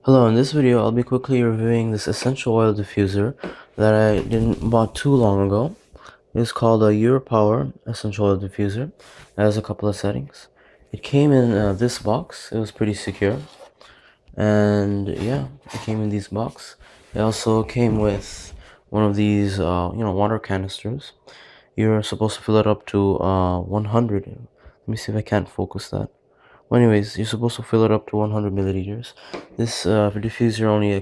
Hello, in this video I'll be quickly reviewing this essential oil diffuser that I didn't bought too long ago. It's called a URPOWER essential oil diffuser. It has a couple of settings. It came in this box. It was pretty secure, and yeah, it came in this box. It also came with one of these water canisters. You're supposed to fill it up to 100. Let me see if I can't focus that. Well, anyways, you're supposed to fill it up to 100 milliliters. This diffuser only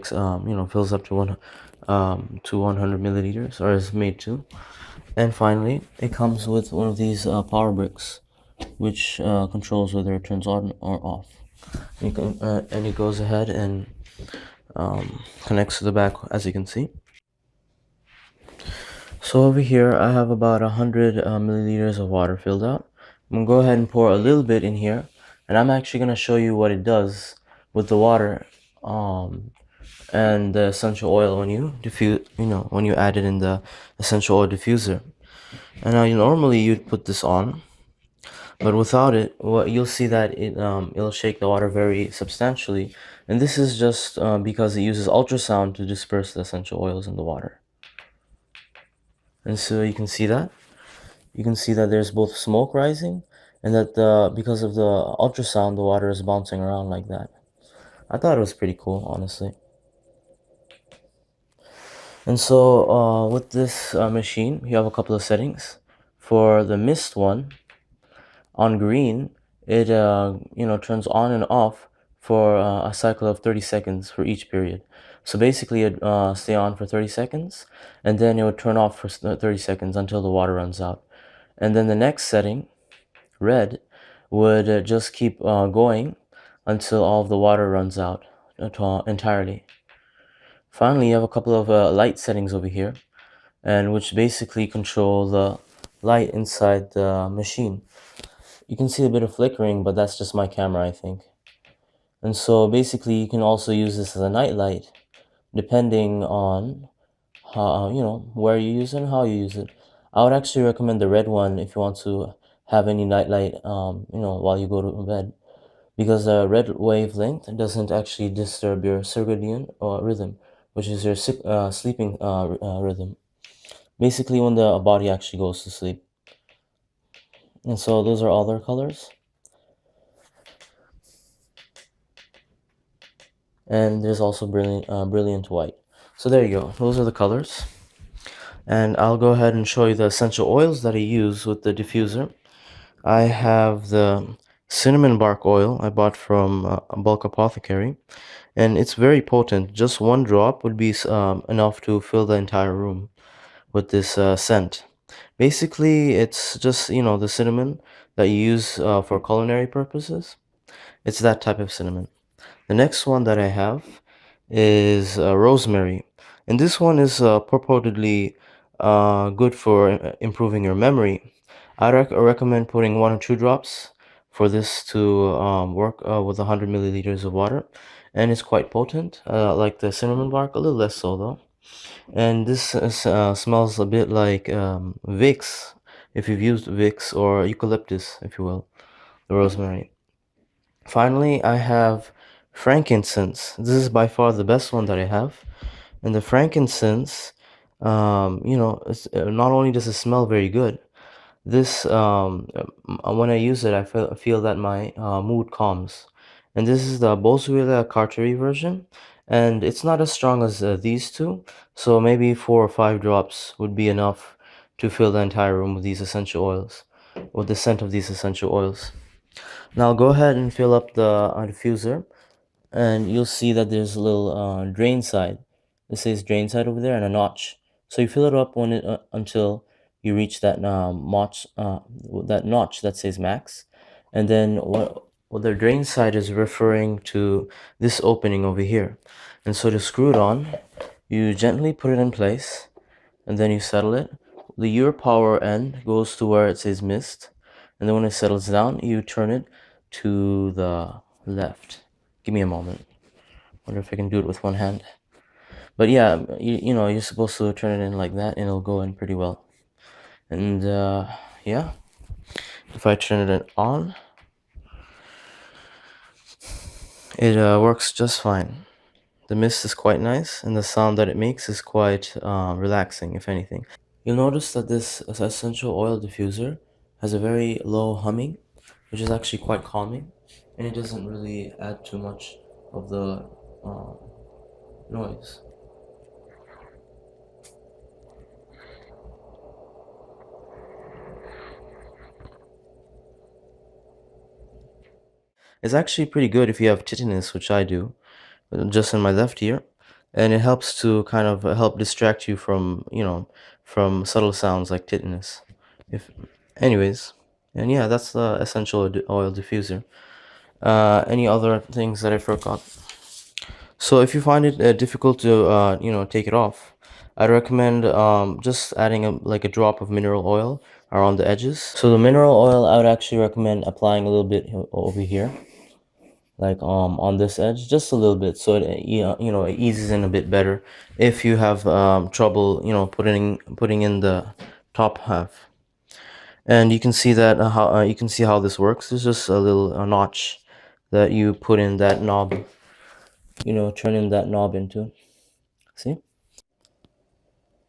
fills up to 100 milliliters, or is made to. And finally, it comes with one of these power bricks, which controls whether it turns on or off. And it goes ahead and connects to the back, as you can see. So over here, I have about 100 milliliters of water filled out. I'm gonna go ahead and pour a little bit in here, and I'm actually gonna show you what it does with the water and the essential oil when you diffuse, when you add it in the essential oil diffuser. And now normally you'd put this on, but without it, what you'll see that it'll shake the water very substantially, and this is just because it uses ultrasound to disperse the essential oils in the water. And so you can see that. You can see that there's both smoke rising and that because of the ultrasound, the water is bouncing around like that. I thought it was pretty cool, honestly. And so with this machine, you have a couple of settings. For the mist one, on green, it turns on and off for a cycle of 30 seconds for each period. So basically, it stay on for 30 seconds, and then it would turn off for 30 seconds until the water runs out. And then the next setting, red, would just keep going until all of the water runs out entirely. Finally, you have a couple of light settings over here, and which basically control the light inside the machine. You can see a bit of flickering, but that's just my camera, I think. And so basically, you can also use this as a nightlight, depending on how where you use it and how you use it. I would actually recommend the red one if you want to have any nightlight, while you go to bed, because the red wavelength doesn't actually disturb your circadian rhythm, which is your sleeping rhythm. Basically, when the body actually goes to sleep. And so those are all their colors. And there's also brilliant white. So there you go. Those are the colors. And I'll go ahead and show you the essential oils that I use with the diffuser. I have the cinnamon bark oil I bought from a bulk apothecary, and it's very potent. Just one drop would be enough to fill the entire room with this scent. Basically, it's just the cinnamon that you use for culinary purposes. It's that type of cinnamon. The next one that I have is rosemary, and this one is purportedly good for improving your memory. I recommend putting 1 or 2 drops for this to work with 100 milliliters of water, and it's quite potent, like the cinnamon bark, a little less so though. And this smells a bit like Vicks, if you've used Vicks, or eucalyptus, if you will, the rosemary. Finally, I have frankincense. This is by far the best one that I have. And the frankincense, not only does it smell very good, this when I use it, I feel that my mood calms. And this is the boswellia Carterii version, and it's not as strong as these two, so maybe 4 or 5 drops would be enough to fill the entire room with these essential oils, with the scent of these essential oils. Now go ahead and fill up the diffuser, and you'll see that there's a little drain side. It says drain side over there and a notch. So you fill it up until you reach that notch that says max, and then what the drain side is referring to this opening over here. And so to screw it on, you gently put it in place, and then you settle it. The URPOWER end goes to where it says mist, and then when it settles down, you turn it to the left. Give me a moment. Wonder if I can do it with one hand. But yeah, you're supposed to turn it in like that, and it'll go in pretty well. And yeah, if I turn it on, it works just fine. The mist is quite nice, and the sound that it makes is quite relaxing, if anything. You'll notice that this essential oil diffuser has a very low humming, which is actually quite calming, and it doesn't really add too much of the uh, noise. It's actually pretty good if you have tinnitus, which I do, just in my left ear, and it helps to kind of help distract you from, from subtle sounds like tinnitus. If, anyways, and yeah, that's the essential oil diffuser. Any other things that I forgot? So if you find it difficult to, take it off, I'd recommend just adding like a drop of mineral oil around the edges. So the mineral oil, I would actually recommend applying a little bit over here, like on this edge, just a little bit, so it it eases in a bit better if you have trouble putting in the top half. And you can see that how you can see how this works. There's just a little notch that you put in that knob, turn in that knob into. See?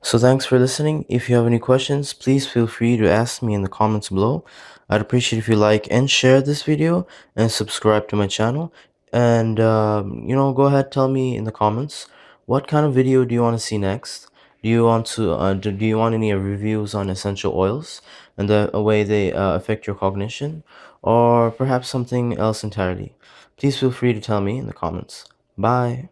So thanks for listening. If you have any questions, please feel free to ask me in the comments below. I'd appreciate if you like and share this video and subscribe to my channel. And go ahead, tell me in the comments what kind of video do you want to see next. Do you want to do you want any reviews on essential oils and the way they affect your cognition, or perhaps something else entirely? Please feel free to tell me in the comments. Bye.